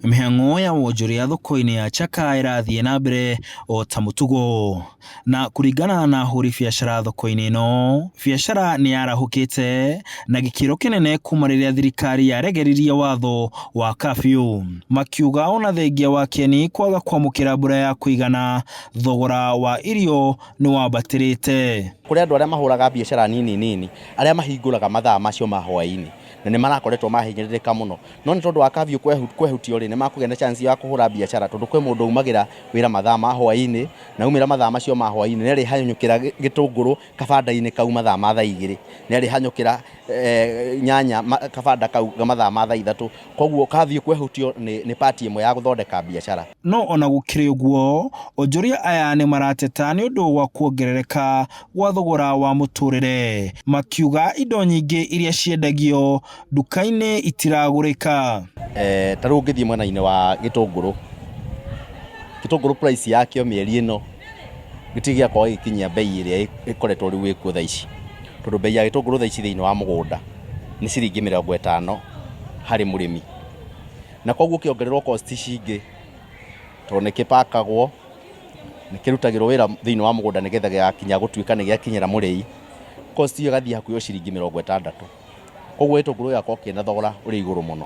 mĩhang'o ya wonjoria thoko-inĩ ya Chaka ĩrathiĩ na mbere o ta mũtugo. Na kũringana na ahũri biacara thoko-inĩ ĩno, biacara nĩ yarahũkĩte na gĩkĩro kĩnene kuma rĩrĩa thirikari yaregeririe watho wa curfew. Makiuga ona thengia wa Kieni kwaga kwamũkĩra mbura ya kũigana, thogora wa irio nĩ wambatĩrĩte. Kũrĩ andũ arĩa mahũraga biacara nini arĩa mahingũraga mathaa macio ma hwaĩ-inĩ na nĩ marakoretwo mahinyĩrĩrĩka mũno, no nĩ tondũ wa curfew kwehutio rĩ, nĩ makũgĩa na chance ya kũhũra biacara tondũ kwĩ mũndũ umagĩra wĩra mathaa ma hwaĩ-inĩ na umĩra mathaa macio ma hwaĩ-inĩ nĩ arĩhanyũkĩra gĩtũngũrũ kabanda-inĩ kau mathaa ma thaa igĩrĩ, nĩ arĩhanyũkĩra nyanya kabanda kau mathaa ma thaa ithatũ, koguo curfew kwehutio nĩ pati ĩmwe ya gũthondeka biacara. No ona gũkĩrĩ ũguo, onjoria aya nĩ marateta nĩ ũndũ wa kuongerereka gwa thogora wa mũtũrĩre, makiuga indo nyingĩ iria ciendagio nduka-inĩ itiragũrĩka. Ta rĩu ngĩthiĩ mwena-inĩ wa gĩtũngũrũ price yakĩo mĩeri ĩno gĩtirĩ gĩakorwo gĩkinyia bei ĩrĩa ĩkoretwo rĩu ĩkuo thaa ici, tondũ bei ya gĩtũngũrũ thaa ici thĩinĩ wa mũgũnda nĩ ciringi 50 harĩ mũrĩmi, na koguo kĩongererwo cost cingĩ tondũ nĩ kĩpakagwo, nĩ kĩrutagĩrwo wĩra thĩinĩ wa mũgũnda nĩgetha gĩgakinya gũtuĩka nĩ gĩakinyĩra mũrĩi, cost ĩyo ĩgathiĩ hakuhĩ ciringi 60. Koguo gĩtũngũrũ gĩakorwo kĩna thogora ũrĩ igũrũ mũno.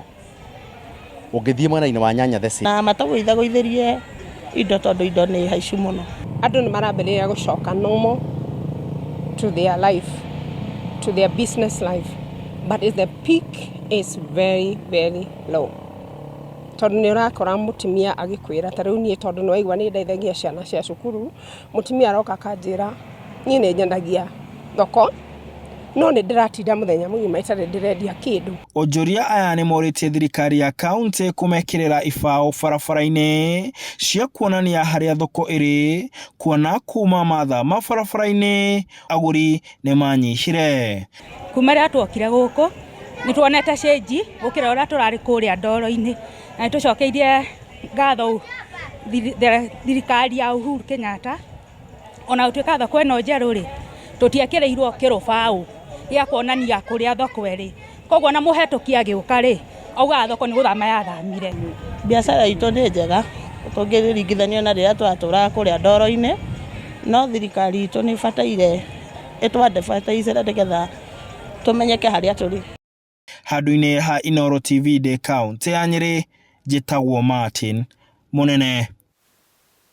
Ũngĩthiĩ mwena-inĩ wa nyanya theci na matagũithagũithĩrie indo tondũ indo nĩ haicu mũno. Andũ nĩ marambĩrĩria gũcoka normal to their life, to their business life, but the peak is very low. Tondũ nĩ ũrakora mũtumia agĩkwĩra ta rĩu niĩ tondũ nĩ waigua nĩ ndeithagia ciana cia cukuru, mũtumia aroka kanjĩra niĩ nĩ nyendagia thoko no nĩ ndĩratinda mũthenya mũgima itarĩ ndĩrendia kĩndũ. Onjoria aya nĩ morĩtie thirikari ya kaunti kũmekĩrĩra ibao barabara-inĩ cia kuonania harĩa thoko ĩrĩ, kuona kuma mathaa ma barabara-inĩ agũri nĩ manyihire. Kuma rĩrĩa tuokire gũkũ nĩ tuonete change gũkĩra ũrĩa tũrarĩ kũrĩa ndoro-inĩ, na nĩ tũcokeirie ngatho thirikari ya Uhuru Kenyatta, ona gũtuĩka thoko ĩno njerũ rĩ tũtiekĩrĩirwo kĩrũbaũ gĩa kuonania kũrĩa thoko ĩrĩ, koguo na mũhetũkia agĩũka rĩ auga thoko nĩ gũthama yathamire. Biacara itũ nĩ njega tũngĩringithanio na rĩrĩa twatũraga kũrĩa ndoro-inĩ, no thirikari itũ nĩ ĩbataire ĩtwandebataicĩre nĩgetha tũmenyeke harĩa tũrĩ. Handũ-inĩ ha Inooro TV de kaunti ya Nyĩrĩ, njĩtagwo Martin Mũnene.